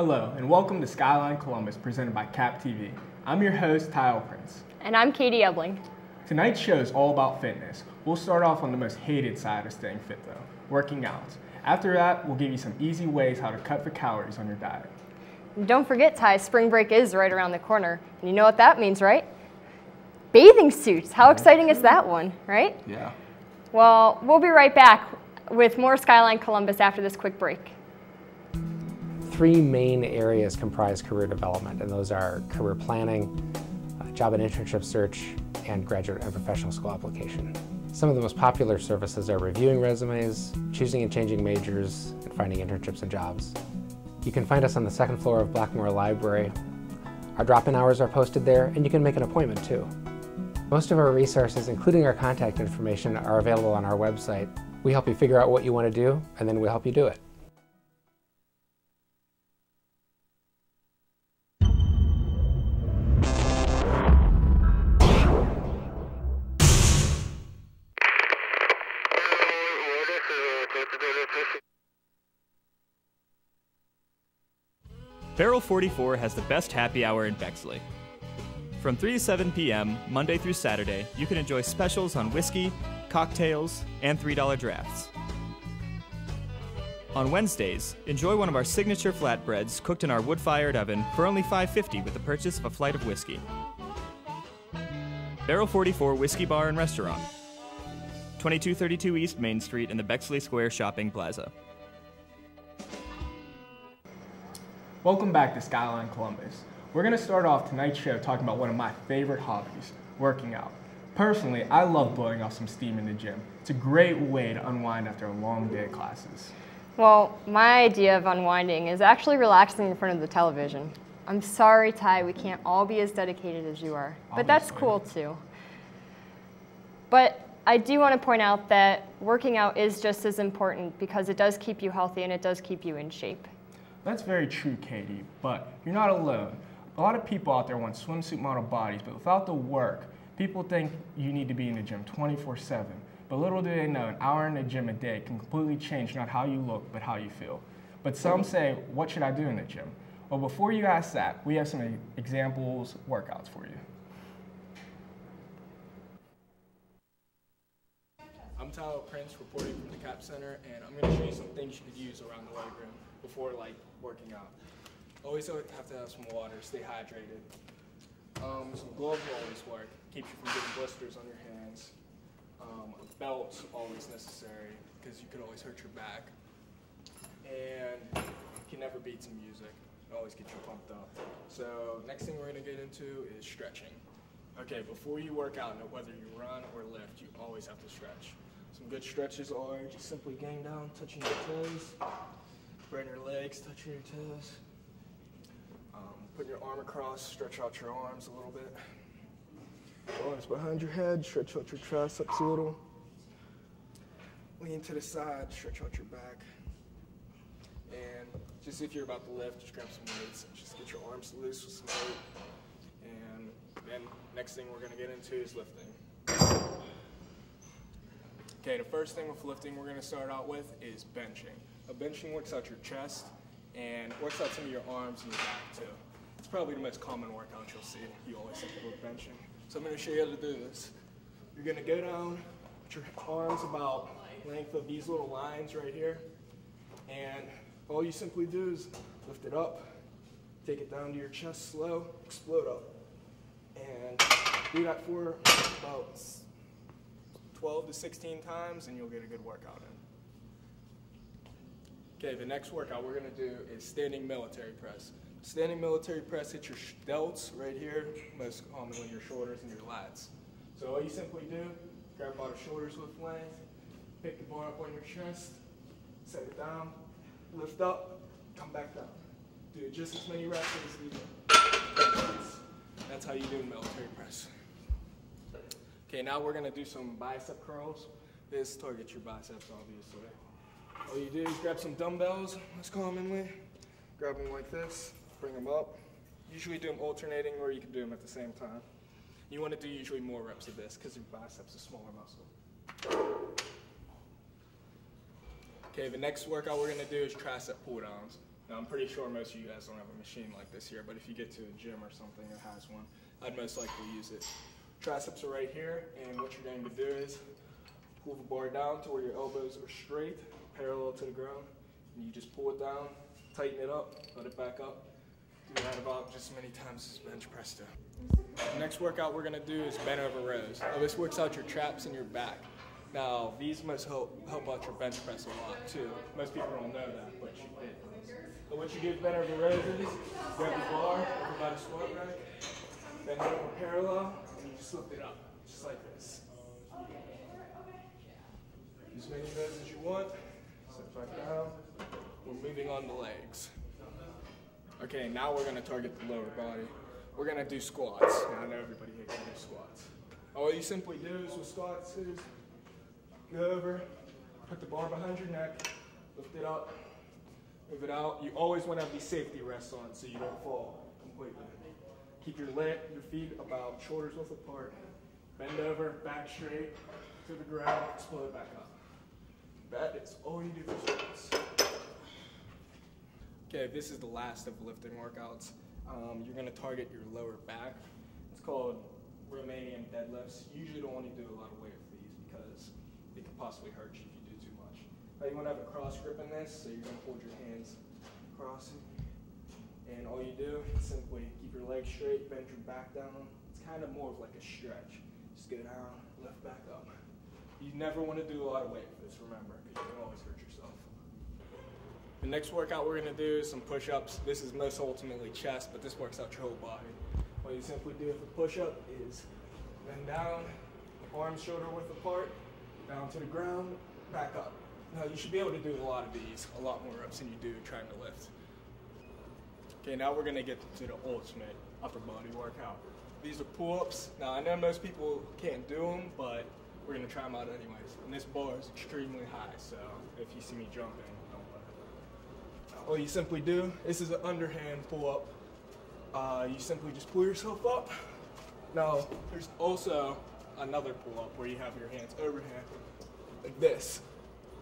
Hello, and welcome to Skyline Columbus, presented by CapTV. I'm your host, Tile Prince. And I'm Katie Ebling. Tonight's show is all about fitness. We'll start off on the most hated side of staying fit though, working out. After that, we'll give you some easy ways how to cut the calories on your diet. And don't forget, Ty, spring break is right around the corner. And you know what that means, right? Bathing suits. How exciting is that one, right? Yeah. Well, we'll be right back with more Skyline Columbus after this quick break. Three main areas comprise career development, and those are career planning, job and internship search, and graduate and professional school application. Some of the most popular services are reviewing resumes, choosing and changing majors, and finding internships and jobs. You can find us on the second floor of Blackmore Library. Our drop-in hours are posted there, and you can make an appointment too. Most of our resources, including our contact information, are available on our website. We help you figure out what you want to do, and then we'll help you do it. Barrel 44 has the best happy hour in Bexley. From 3 to 7 p.m., Monday through Saturday, you can enjoy specials on whiskey, cocktails, and $3 drafts. On Wednesdays, enjoy one of our signature flatbreads cooked in our wood-fired oven for only $5.50 with the purchase of a flight of whiskey. Barrel 44 Whiskey Bar and Restaurant, 2232 East Main Street in the Bexley Square Shopping Plaza. Welcome back to Skyline Columbus. We're going to start off tonight's show talking about one of my favorite hobbies, working out. Personally, I love blowing off some steam in the gym. It's a great way to unwind after a long day of classes. Well, my idea of unwinding is actually relaxing in front of the television. I'm sorry, Ty, we can't all be as dedicated as you are, but that's cool too. But I do want to point out that working out is just as important because it does keep you healthy and it does keep you in shape. That's very true, Katie, but you're not alone. A lot of people out there want swimsuit model bodies, but without the work, people think you need to be in the gym 24/7. But little do they know, an hour in the gym a day can completely change not how you look, but how you feel. But some say, what should I do in the gym? Well, before you ask that, we have some examples workouts for you. I'm Tyler Prince, reporting from the Cap Center, and I'm going to show you some things you could use around the weight room before working out. Always have to have some water, stay hydrated. Some gloves will always work, keeps you from getting blisters on your hands. A belt's always necessary because you could always hurt your back. And you can never beat some music. It always gets you pumped up. So next thing we're going to get into is stretching. Okay, before you work out, whether you run or lift, you always have to stretch. Some good stretches are just simply getting down, touching your toes, spreading your legs, touching your toes, putting your arm across, stretch out your arms a little bit. Arms behind your head, stretch out your triceps a little. Lean to the side, stretch out your back. And just if you're about to lift, just grab some weights, just get your arms loose with some weight. And then next thing we're going to get into is lifting. Okay, the first thing with lifting we're going to start out with is benching. Benching works out your chest and works out some of your arms and your back too. It's probably the most common workout you'll see. You always think about benching. So I'm going to show you how to do this. You're going to go down with your arms about the length of these little lines right here. And all you simply do is lift it up, take it down to your chest slow, explode up. And do that for about 12 to 16 times and you'll get a good workout in. Okay, the next workout we're going to do is standing military press. Standing military press hits your delts right here, most commonly your shoulders and your lats. So all you simply do, grab by the shoulders with length, pick the bar up on your chest, set it down, lift up, come back down. Do just as many reps as you do. That's how you do military press. Okay, now we're going to do some bicep curls. This targets your biceps, obviously. All you do is grab some dumbbells, most commonly. Grab them like this, bring them up. Usually do them alternating or you can do them at the same time. You want to do usually more reps of this because your biceps is a smaller muscle. Okay, the next workout we're going to do is tricep pull downs. Now, I'm pretty sure most of you guys don't have a machine like this here, but if you get to a gym or something that has one, I'd most likely use it. Triceps are right here, and what you're going to do is pull the bar down to where your elbows are straight, parallel to the ground, and you just pull it down, tighten it up, let it back up. Do that about just as many times as bench press do. The next workout we're going to do is bent over rows. Now, this works out your traps and your back. Now, these must help out your bench press a lot too. Most people don't know that, but you did. So what you do with bent over rows is grab the bar over by the squat rack, bend it over parallel, and you just lift it up, just like this. As many of those as you want. Sit back down. We're moving on to legs. Okay, now we're going to target the lower body. We're going to do squats. Now, I know everybody hates to do squats. All you simply do is with squats is go over, put the bar behind your neck, lift it up, move it out. You always want to have these safety rests on so you don't fall completely. Keep your feet about shoulders width apart. Bend over, back straight to the ground, explode back up. That is all you do for squats. Okay, this is the last of lifting workouts. You're going to target your lower back. It's called Romanian deadlifts. You usually don't want to do a lot of weight with these because it could possibly hurt you if you do too much. Now you want to have a cross grip in this, so you're going to hold your hands crossing. And all you do is simply keep your legs straight, bend your back down. It's kind of more of like a stretch. Just go down, lift back up. You never want to do a lot of weight with this, remember, because you can always hurt yourself. The next workout we're going to do is some push-ups. This is most ultimately chest, but this works out your whole body. What you simply do with a push-up is bend down, arms shoulder width apart, down to the ground, back up. Now you should be able to do a lot of these, a lot more reps than you do trying to lift. Okay, now we're going to get to the ultimate upper body workout. These are pull-ups. Now I know most people can't do them, but we're going to try them out anyways. And this bar is extremely high, so if you see me jumping, don't let it. All you simply do, this is an underhand pull-up. You simply just pull yourself up. Now, there's also another pull-up where you have your hands overhand, like this.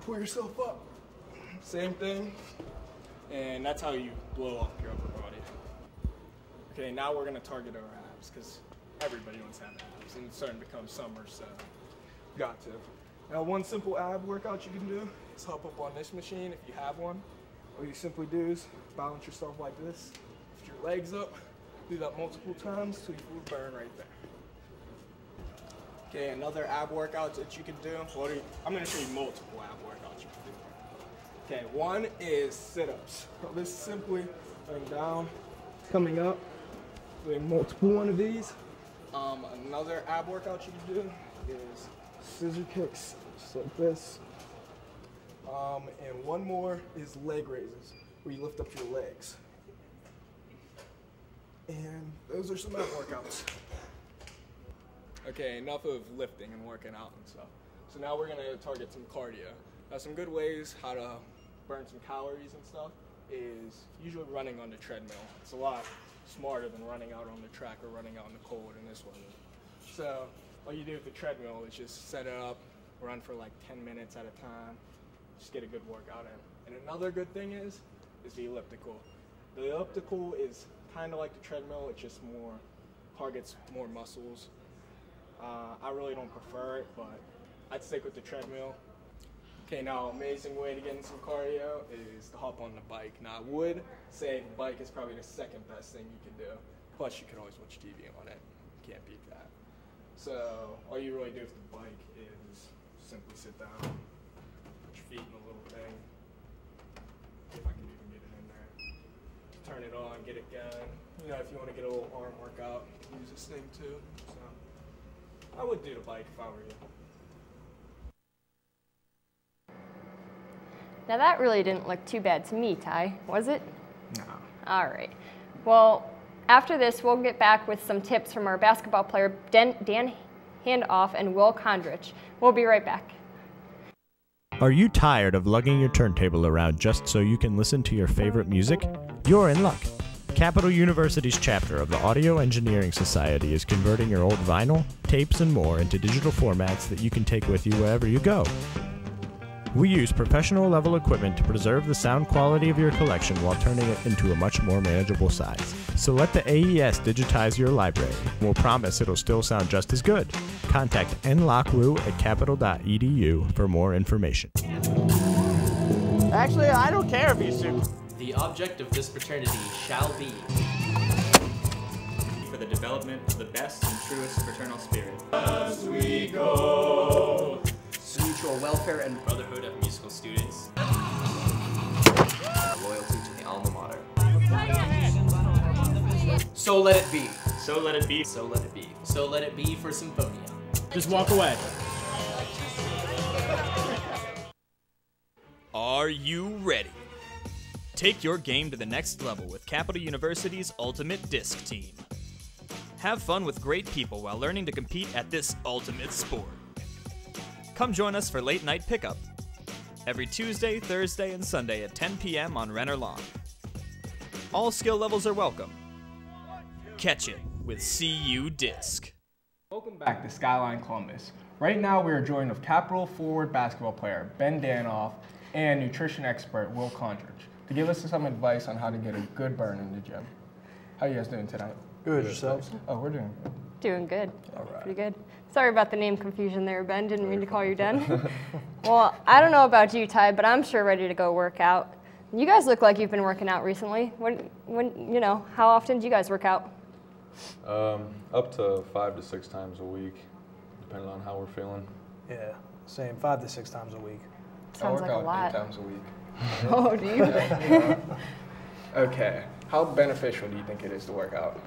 Pull yourself up. Same thing. And that's how you blow up your upper body. Okay, now we're gonna target our abs because everybody wants to have abs and it's starting to become summer, so got to. Now one simple ab workout you can do is hop up on this machine if you have one. All you simply do is balance yourself like this, lift your legs up, do that multiple times till you feel burn right there. Okay, another ab workout that you can do. I'm gonna show you multiple ab workouts you can do. Okay, one is sit-ups. So this is simply going down, coming up, doing multiple one of these. Another ab workout you can do is scissor kicks, just like this. And one more is leg raises, where you lift up your legs. And those are some ab workouts. Okay, enough of lifting and working out and stuff. So now we're gonna target some cardio. Now some good ways how to burn some calories and stuff is usually running on the treadmill. It's a lot smarter than running out on the track or running out in the cold in this weather. So all you do with the treadmill is just set it up, run for like 10 minutes at a time, just get a good workout in. And another good thing is the elliptical. The elliptical is kind of like the treadmill, it just targets more muscles. I really don't prefer it, but I'd stick with the treadmill. Okay, now amazing way to get in some cardio is to hop on the bike. Now I would say the bike is probably the second best thing you can do. Plus you can always watch TV on it. Can't beat that. So all you really do with the bike is simply sit down, put your feet in the little thing. If I can even get it in there. Turn it on, get it going. You know, if you want to get a little arm workout, use this thing too. So I would do the bike if I were you. Now that really didn't look too bad to me, Ty, was it? No. All right. Well, after this, we'll get back with some tips from our basketball player, Dan Handoff and Will Condrich. We'll be right back. Are you tired of lugging your turntable around just so you can listen to your favorite music? You're in luck. Capital University's chapter of the Audio Engineering Society is converting your old vinyl, tapes, and more into digital formats that you can take with you wherever you go. We use professional level equipment to preserve the sound quality of your collection while turning it into a much more manageable size. So let the AES digitize your library. We'll promise it'll still sound just as good. Contact nlockwu at capital.edu for more information. Actually, I don't care if you sue. The object of this fraternity shall be For the development of the best and truest fraternal spirit. As we go. mutual welfare and Brotherhood of musical students. loyalty to the alma mater. So let it be. So let it be. So let it be. So let it be for Symphonia. Just walk away. Are you ready? Take your game to the next level with Capital University's Ultimate Disc Team. Have fun with great people while learning to compete at this ultimate sport. Come join us for late night pickup every Tuesday, Thursday, and Sunday at 10 p.m. on Renner Lawn. All skill levels are welcome. Catch it with CU Disc. Welcome back to Skyline Columbus. Right now we are joined with Capital forward basketball player Ben Danoff and nutrition expert Will Condridge to give us some advice on how to get a good burn in the gym. How are you guys doing tonight? Good, yourselves? Oh, we're doing good. Doing good. All right. Pretty good. Sorry about the name confusion there, Ben. Didn't mean to call you Den. Well, I don't know about you, Ty, but I'm sure ready to go work out. You guys look like you've been working out recently. How often do you guys work out? Up to 5 to 6 times a week, depending on how we're feeling. Yeah, same, 5 to 6 times a week. Sounds like a I work lot. out 8 times a week. Oh, do you? Okay. How beneficial do you think it is to work out?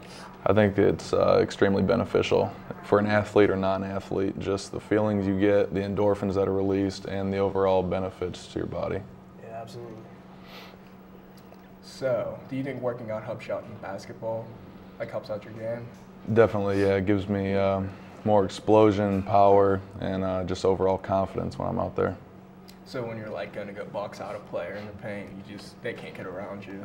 I think it's extremely beneficial for an athlete or non-athlete, just the feelings you get, the endorphins that are released, and the overall benefits to your body. Yeah, absolutely. So, do you think working out helps you out in basketball? Like helps out your game? Definitely, yeah, it gives me more explosion, power, and just overall confidence when I'm out there. So when you're like going to go box out a player in the paint, they can't get around you.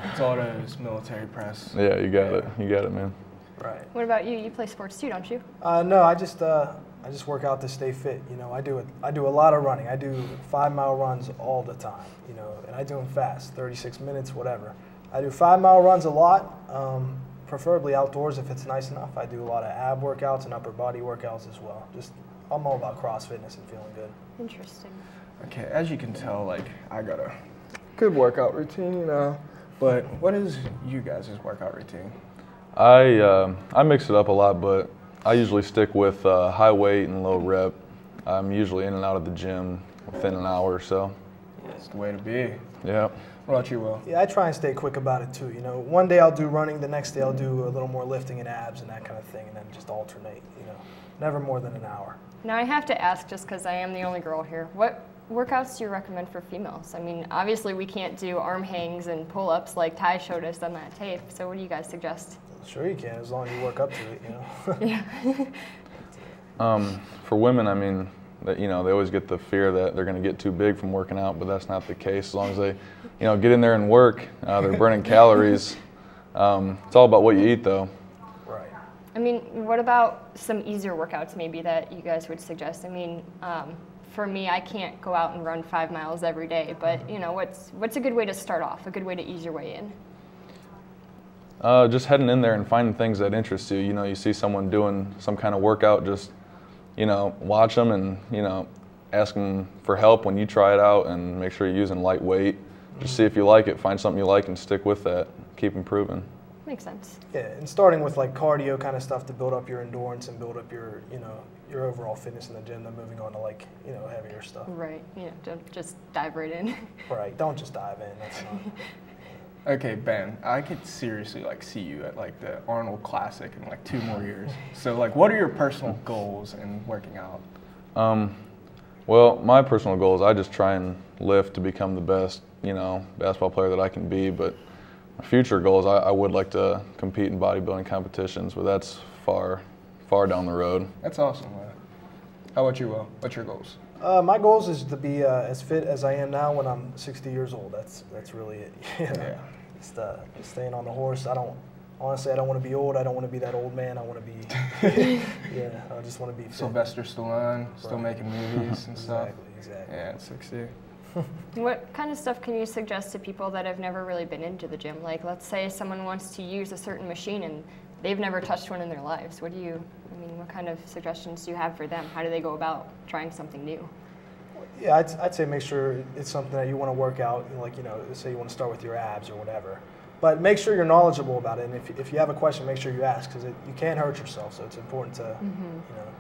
It's all those military press. Yeah, you got it. You got it, man. Right. What about you? You play sports too, don't you? No, I just work out to stay fit. You know, I do a lot of running. I do 5-mile runs all the time. You know, and I do them fast, 36 minutes, whatever. I do 5-mile runs a lot, preferably outdoors if it's nice enough. I do a lot of ab workouts and upper body workouts as well. I'm all about cross fitness and feeling good. Interesting. Okay, as you can tell, like I got a good workout routine, you know. But what is you guys' workout routine? I mix it up a lot, but I usually stick with high weight and low rep. I'm usually in and out of the gym within an hour or so. That's the way to be. Yeah. What about you, Will? Yeah, I try and stay quick about it too. You know, one day I'll do running, the next day I'll do a little more lifting and abs and that kind of thing, and then just alternate. You know, never more than an hour. Now I have to ask, just because I am the only girl here, what workouts do you recommend for females? I mean, obviously we can't do arm hangs and pull-ups like Ty showed us on that tape, so what do you guys suggest? Sure you can, as long as you work up to it, you know. Yeah. For women, I mean, they always get the fear that they're going to get too big from working out, but that's not the case. As long as they, get in there and work, they're burning calories. It's all about what you eat, though. Right. I mean, what about some easier workouts maybe that you guys would suggest? I mean, for me, I can't go out and run 5 miles every day, but what's a good way to start off, a good way to ease your way in? Just heading in there and finding things that interest you. You see someone doing some kind of workout, just, watch them and, ask them for help when you try it out and make sure you're using light weight. Just see if you like it, find something you like and stick with that. Keep improving. Makes sense. Yeah, and starting with like cardio kind of stuff to build up your endurance and build up your, your overall fitness in the gym, then moving on to like, heavier stuff. Right, don't just dive right in. Right, don't just dive in, that's not. Okay, Ben, I could seriously see you at the Arnold Classic in 2 more years. So what are your personal goals in working out? Well, my personal goal is I just try and lift to become the best, basketball player that I can be. But my future goals, I would like to compete in bodybuilding competitions, but that's far down the road. That's awesome, man. How about you, Will? What's your goals? My goals is to be as fit as I am now when I'm 60 years old. That's really it. Yeah. Just staying on the horse. Honestly, I don't want to be old. I don't want to be that old man. I want to be, I just want to be fit. Sylvester Stallone, still making movies and stuff. exactly. Yeah, 60. What kind of stuff can you suggest to people that have never really been into the gym? Like, let's say someone wants to use a certain machine and they've never touched one in their lives. What kind of suggestions do you have for them? How do they go about trying something new? Yeah, I'd say make sure it's something that you want to work out, like, say you want to start with your abs or whatever. But make sure you're knowledgeable about it, and if you have a question, make sure you ask, because you can't hurt yourself, so it's important to,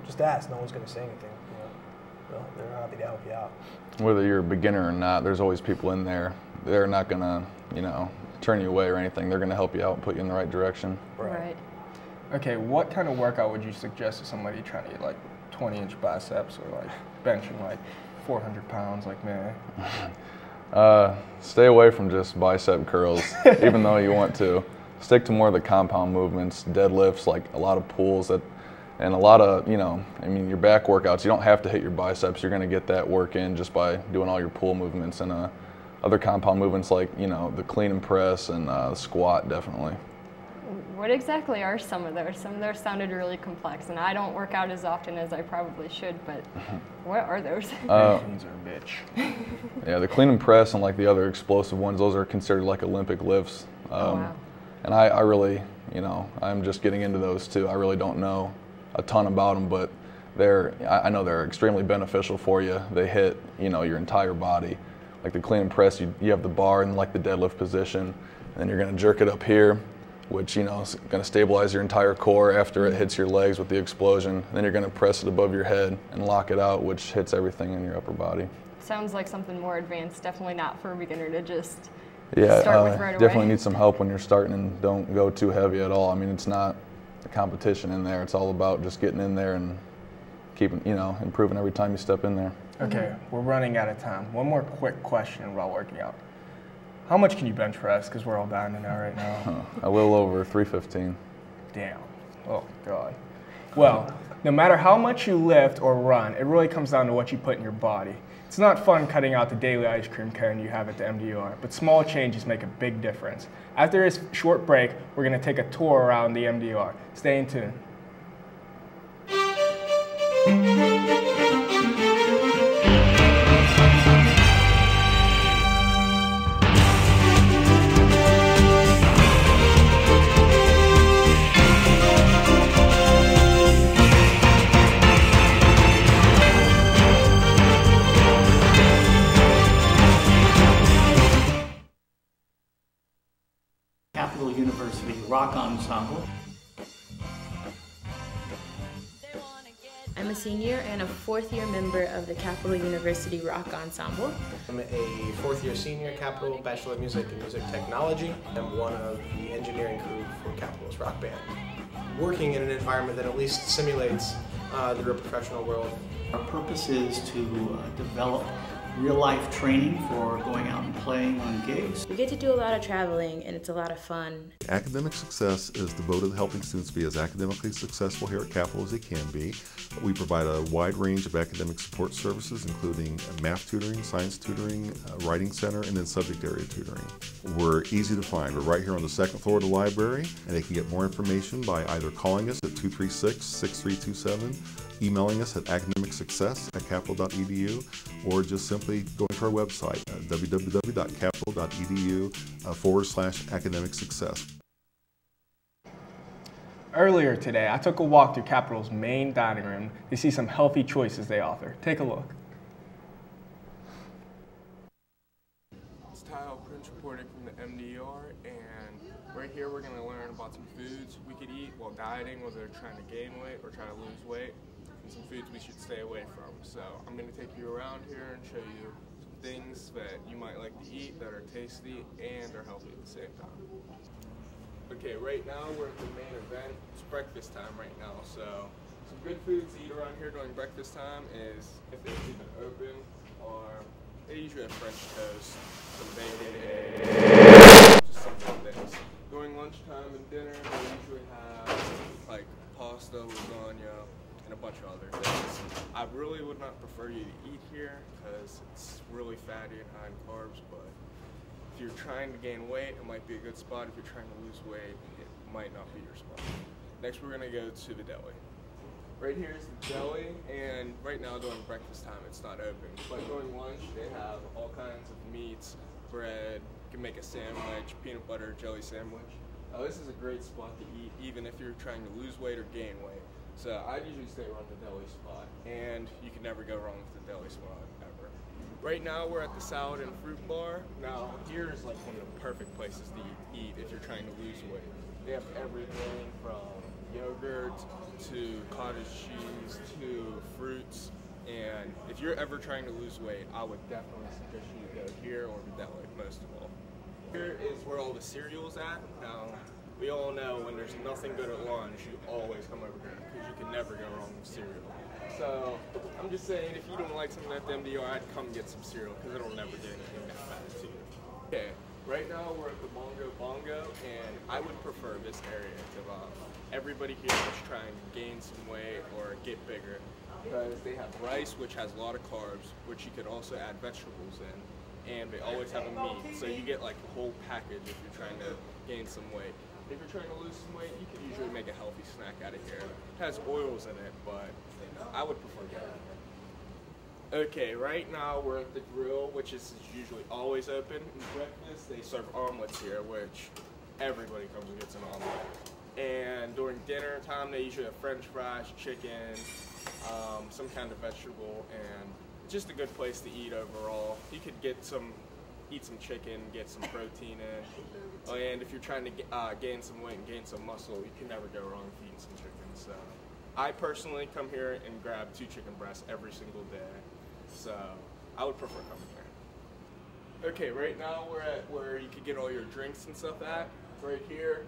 just ask. No one's going to say anything, So they're happy to help you out. Whether you're a beginner or not, there's always people in there. They're not going to, turn you away or anything. They're going to help you out and put you in the right direction. Right. Okay, what kind of workout would you suggest to somebody trying to get like 20-inch biceps or like benching like 400 pounds like me? Stay away from just bicep curls, even though you want to. Stick to more of the compound movements, deadlifts, like a lot of pulls, and a lot of, your back workouts. You don't have to hit your biceps. You're going to get that work in just by doing all your pull movements, and other compound movements like, the clean and press and the squat, definitely. What exactly are some of those? Some of those sounded really complex, and I don't work out as often as I probably should, but what are those? These are a bitch. Yeah, the clean and press and like the other explosive ones, those are considered like Olympic lifts. Wow. And I really, I'm just getting into those too. I really don't know a ton about them, but I know they're extremely beneficial for you. They hit, your entire body. Like the clean and press, you have the bar in like the deadlift position, and then you're going to jerk it up here, which is going to stabilize your entire core after it hits your legs with the explosion. And then you're going to press it above your head and lock it out, which hits everything in your upper body. Sounds like something more advanced. Definitely not for a beginner to just start with right away. Definitely need some help when you're starting, and don't go too heavy at all. I mean, it's not a competition in there. It's all about just getting in there and keeping, improving every time you step in there. Okay, we're running out of time. One more quick question while working out. How much can you bench press? Because we're all dying to know right now. A little over 315. Damn. Oh, God. Well, no matter how much you lift or run, it really comes down to what you put in your body. It's not fun cutting out the daily ice cream cone you have at the MDR, but small changes make a big difference. After this short break, we're going to take a tour around the MDR. Stay in tune. Capital University Rock Ensemble. I'm a senior and a fourth-year member of the Capital University Rock Ensemble. I'm a fourth-year senior, Capital Bachelor of Music and Music Technology. I'm one of the engineering crew for Capital's rock band. Working in an environment that at least simulates the real professional world. Our purpose is to develop real-life training for going out and playing on gigs. We get to do a lot of traveling, and it's a lot of fun. Academic success is devoted to helping students be as academically successful here at Capital as they can be. We provide a wide range of academic support services, including math tutoring, science tutoring, writing center, and then subject area tutoring. We're easy to find. We're right here on the second floor of the library, and they can get more information by either calling us at 236-6327, emailing us at academicsuccess@capital.edu, or just simply going to our website, www.capital.edu/academic success. Earlier today, I took a walk through Capital's main dining room to see some healthy choices they offer. Take a look. It's Kyle Prince reporting from the MDR, and right here we're going to learn about some foods we could eat while dieting, whether they're trying to gain weight or trying to lose weight, and some foods we should stay away from. So I'm going to take you around here and show you some things that you might like to eat that are tasty and are healthy at the same time. Okay, right now we're at the main event. It's breakfast time right now, so some good foods to eat around here during breakfast time is, if they're even open, or they usually have French toast, some bacon, just simple things. During lunchtime and dinner, they usually have like pasta, lasagna, and a bunch of other things. I really would not prefer you to eat here because it's really fatty and high in carbs, but if you're trying to gain weight, it might be a good spot. If you're trying to lose weight, it might not be your spot. Next, we're going to go to the deli. right here is the deli, and right now during breakfast time it's not open. But during lunch they have all kinds of meats, bread. You can make a sandwich, peanut butter jelly sandwich. This is a great spot to eat, even if you're trying to lose weight or gain weight. So I usually stay around the deli spot, and you can never go wrong with the deli spot ever. Right now we're at the salad and fruit bar. Now here is like one of the perfect places to eat if you're trying to lose weight. They have everything from yogurt to cottage cheese to fruits, and if you're ever trying to lose weight, I would definitely suggest you go here or the deli most of all. Here is where all the cereal's at. Now, we all know when there's nothing good at lunch, you always come over here because you can never go wrong with cereal. So, I'm just saying, if you don't like something at the MDR, I'd come get some cereal because it'll never do anything that bad to you. Okay, right now we're at the Bongo, and I would prefer this area to everybody here is trying to gain some weight or get bigger because they have rice, which has a lot of carbs, which you could also add vegetables in. And they always have a meat, so you get like the whole package if you're trying to gain some weight. If you're trying to lose some weight, you can usually make a healthy snack out of here. It has oils in it, but I would prefer that. Okay, right now we're at the grill, which is usually always open. And breakfast, they serve omelets here, which everybody comes and gets an omelet. And during dinner time, they usually have French fries, chicken, some kind of vegetable, and just a good place to eat overall. You could eat some chicken, get some protein in, and if you're trying to gain some weight and gain some muscle, you can never go wrong with eating some chicken. So, I personally come here and grab 2 chicken breasts every single day. So, I would prefer coming here. Okay, right now we're at where you could get all your drinks and stuff at. Right here,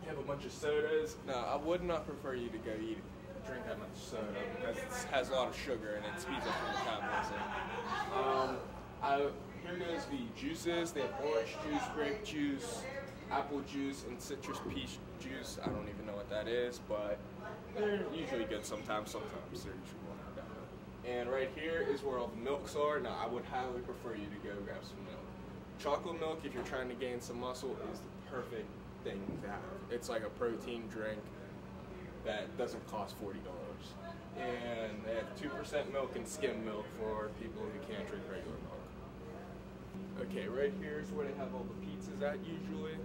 you have a bunch of sodas. Now, I would not prefer you to go drink that much soda because it has a lot of sugar and it speeds up your metabolism. Here goes the juices. They have orange juice, grape juice, apple juice, and citrus peach juice. I don't even know what that is, but they're usually good sometimes. Sometimes they're usually one or down. And right here is where all the milks are. Now, I would highly prefer you to go grab some milk. Chocolate milk, if you're trying to gain some muscle, is the perfect thing to have. It's like a protein drink that doesn't cost $40. And they have 2% milk and skim milk for people who can't drink regular milk. Okay, right here is where they have all the pizzas at usually.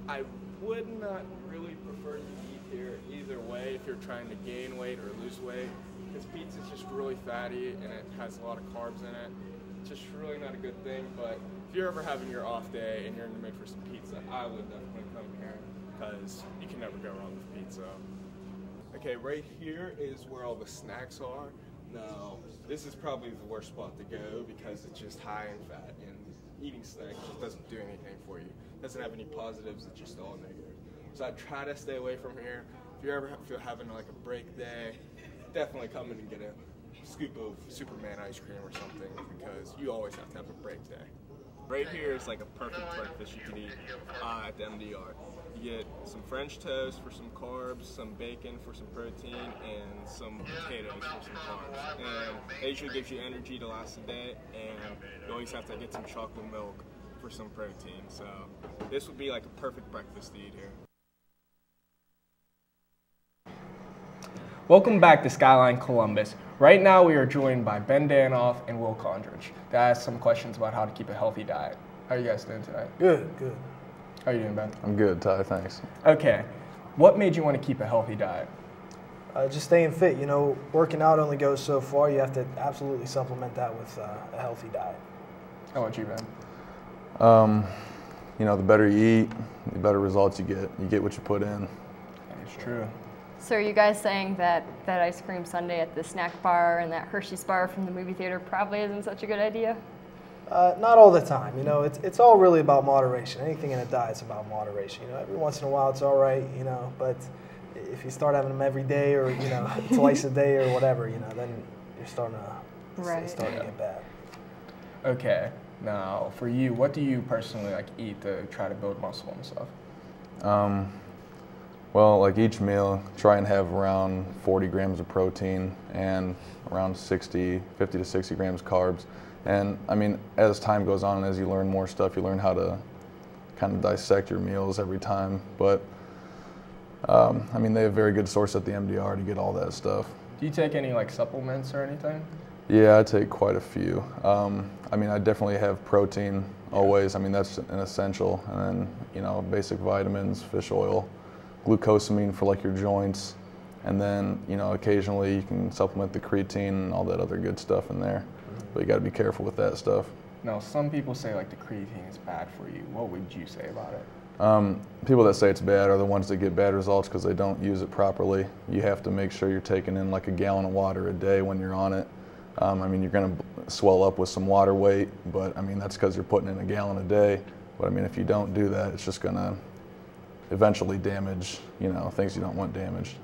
I would not really prefer you to eat here either way if you're trying to gain weight or lose weight, because pizza is just really fatty and it has a lot of carbs in it. It's just really not a good thing, but if you're ever having your off day and you're in the mood for some pizza, I would definitely come here because you can never go wrong with pizza. Okay, right here is where all the snacks are. Now, this is probably the worst spot to go because it's just high in fat, and eating snacks just doesn't do anything for you. It doesn't have any positives, it's just all negative. So I try to stay away from here. If you're ever having like a break day, definitely come in and get a scoop of Superman ice cream or something because you always have to have a break day. Right here is like a perfect breakfast you can eat at the MDR. You get some French toast for some carbs, some bacon for some protein, and some potatoes for some carbs. And it usually gives you energy to last a day, and you always have to get some chocolate milk for some protein. So this would be like a perfect breakfast to eat here. Welcome back to Skyline Columbus. Right now we are joined by Ben Danoff and Will Condridge to ask some questions about how to keep a healthy diet. How are you guys doing today? Good, good. How are you doing, Ben? I'm good, Ty, thanks. Okay. What made you want to keep a healthy diet? Just staying fit. You know, working out only goes so far. You have to absolutely supplement that with a healthy diet. How about you, Ben? You know, the better you eat, the better results you get. You get what you put in. It's true. So are you guys saying that that ice cream sundae at the snack bar and that Hershey's bar from the movie theater probably isn't such a good idea? Not all the time. You know, it's all really about moderation. Anything in a diet's about moderation. You know, every once in a while it's all right, you know, but if you start having them every day or, you know, twice a day or whatever, you know, then you're starting to get bad. Okay. Now, for you, what do you personally like eat to try to build muscle and stuff? Well, like each meal, try and have around 40 grams of protein and around 50 to 60 grams carbs. And I mean, as time goes on, as you learn more stuff, you learn how to kind of dissect your meals every time. But I mean, they have a very good source at the MDR to get all that stuff. Do you take any like supplements or anything? Yeah, I take quite a few. I mean, I definitely have protein always. I mean, that's an essential. And then, you know, basic vitamins, fish oil, glucosamine for like your joints. And then, you know, occasionally you can supplement the creatine and all that other good stuff in there. But you got to be careful with that stuff. Now, some people say like the creatine is bad for you. What would you say about it? People that say it's bad are the ones that get bad results because they don't use it properly. You have to make sure you're taking in like a gallon of water a day when you're on it. I mean, you're going to swell up with some water weight, but I mean, that's because you're putting in a gallon a day. But I mean, if you don't do that, it's just going to eventually damage, you know, things you don't want damaged.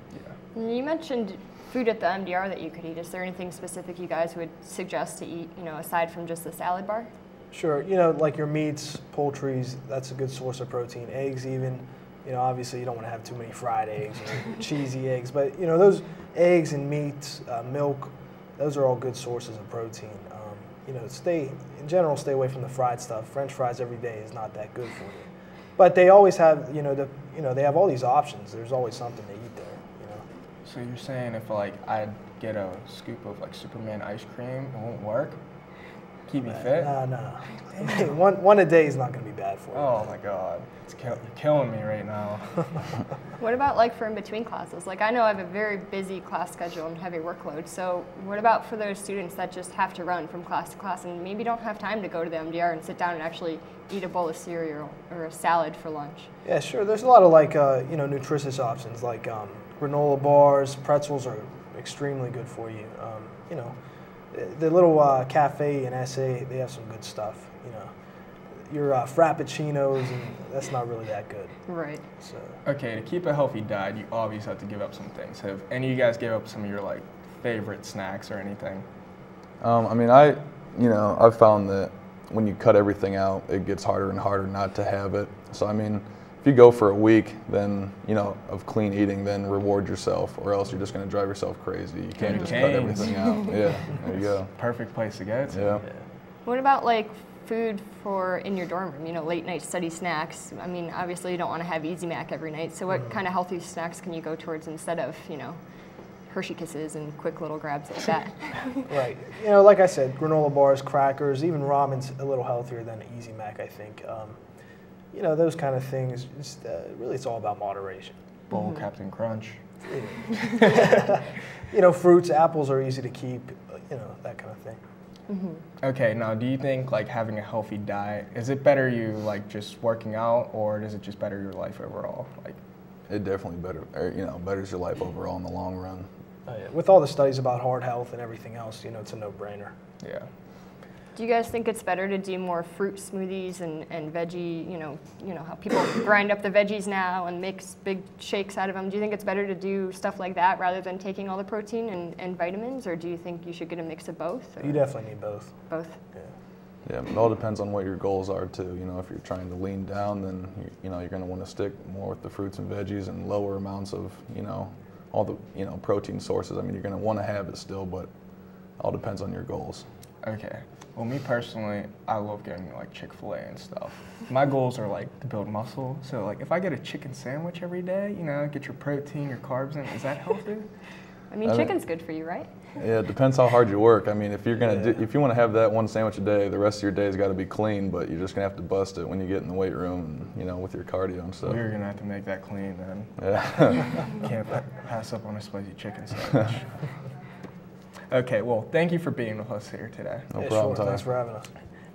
Yeah. You mentioned food at the MDR that you could eat. Is there anything specific you guys would suggest to eat, you know, aside from just the salad bar? Sure, you know, like your meats, poultries, that's a good source of protein. Eggs even, you know, obviously you don't want to have too many fried eggs or cheesy eggs, but you know, those eggs and meats, milk, those are all good sources of protein. You know, in general, stay away from the fried stuff. French fries every day is not that good for you. But they always have, you know, they have all these options. There's always something to eat there, you know. So you're saying if like I'd get a scoop of like Superman ice cream, it won't work? Keep me fit? No. I mean, one a day is not going to be bad for you. Oh my God, you're killing me right now. What about like for in between classes? Like I know I have a very busy class schedule and heavy workload. So what about for those students that just have to run from class to class and maybe don't have time to go to the MDR and sit down and actually eat a bowl of cereal or a salad for lunch? Yeah, sure. There's a lot of like you know, nutritious options like granola bars, pretzels are extremely good for you. You know, the little cafe and SA, they have some good stuff. You know, your frappuccinos, and that's not really that good. Right. So. Okay, to keep a healthy diet, you obviously have to give up some things. Have any of you guys gave up some of your like favorite snacks or anything? I mean, I've found that when you cut everything out, it gets harder and harder not to have it. So I mean, if you go for a week, then, you know, of clean eating, then reward yourself, or else you're just going to drive yourself crazy. You can't just cut everything out. Yeah, there you go. Perfect place to go to. Yeah. What about like food for in your dorm room, you know, late night study snacks? I mean, obviously you don't want to have Easy Mac every night, so what kind of healthy snacks can you go towards instead of, you know, Hershey Kisses and quick little grabs like that? Right. You know, like I said, granola bars, crackers, even ramen's a little healthier than Easy Mac, I think. You know, those kind of things, just, really it's all about moderation. Bowl Captain Crunch. You know, fruits, apples are easy to keep, you know, that kind of thing. Okay, now do you think like having a healthy diet, is it better you like just working out, or does it just better your life overall? Like, it definitely betters your life overall in the long run. Oh, yeah. With all the studies about heart health and everything else, you know, it's a no-brainer. Yeah. Do you guys think it's better to do more fruit smoothies and veggie, you know how people grind up the veggies now and make big shakes out of them? Do you think it's better to do stuff like that rather than taking all the protein and vitamins, or do you think you should get a mix of both? Or? You definitely need both. Both? Yeah, it all depends on what your goals are too. You know, if you're trying to lean down, then you're going to want to stick more with the fruits and veggies and lower amounts of, you know, all the, you know, protein sources. I mean, you're going to want to have it still, but it all depends on your goals. Okay. Well, me personally, I love getting like Chick-fil-A and stuff. My goals are like to build muscle. So like if I get a chicken sandwich every day, you know, get your protein, your carbs in, is that healthy? I mean, chicken's good for you, right? Yeah, it depends how hard you work. I mean, if you're if you want to have that one sandwich a day, the rest of your day's got to be clean, but you're just going to have to bust it when you get in the weight room and, you know, with your cardio and stuff. We're going to have to make that clean then. Yeah. Can't pass up on a spicy chicken sandwich. Okay, well, thank you for being with us here today. No problem, Ty. Thanks for having us.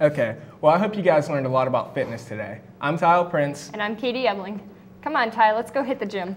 Okay, well, I hope you guys learned a lot about fitness today. I'm Kyle Prince. And I'm Katie Ebling. Come on, Ty, let's go hit the gym.